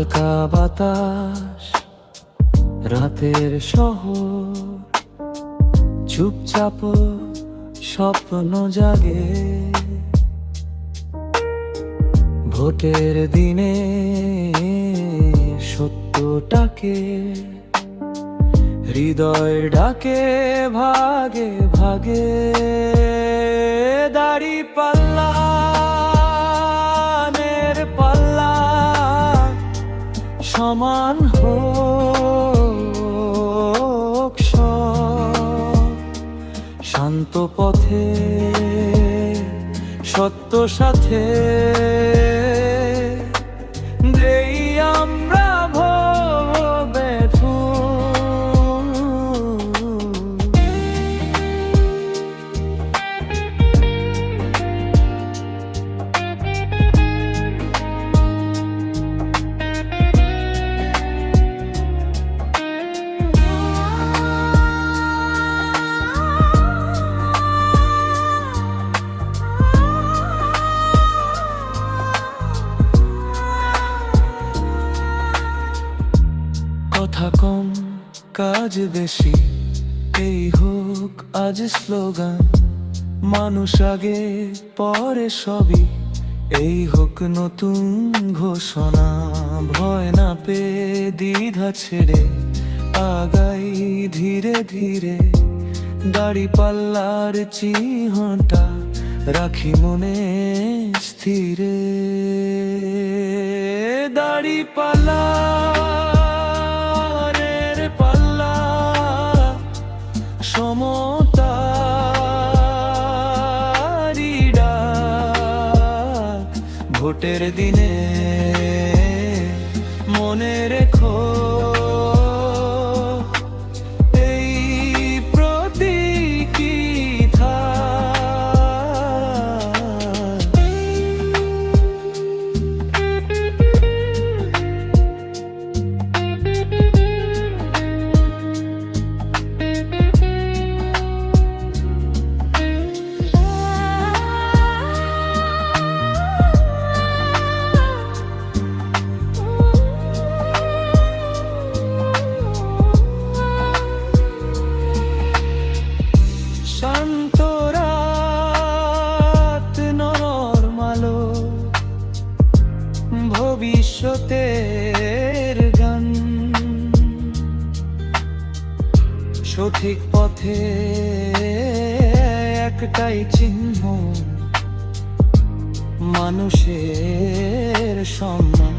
হালকা বাতাস, রাতের শহর, চুপচাপ স্বপ্ন জাগে। ভোটের দিনে সত্যটাকে হৃদয় ডাকে ভাগে ভাগে। দাড়ি পাল্লা পাল্লা সমান হোক শান্ত পথে সত্য সাথে দেই আমরা ভবে কথা কম কাজ বেশি, এই হোক আজ স্লোগান। মানুষ আগে পরে সবই, এই হোক নতুন ঘোষণা। ভয় না পেয়ে দ্বিধা ছেড়ে আগাই ধীরে ধীরে। দাড়ি পাল্লার চিহ্নটা রাখি মনে স্থিরে। দাড়ি পাল্লা সমতারি ডাক। ভোটের দিনে মনে রেখো এই প্রতীকী থাক। শান্ত রাত নরমালো ভবিষ্যতের গান। সঠিক পথে একটাই চিহ্ন, মানুষের সম্মান।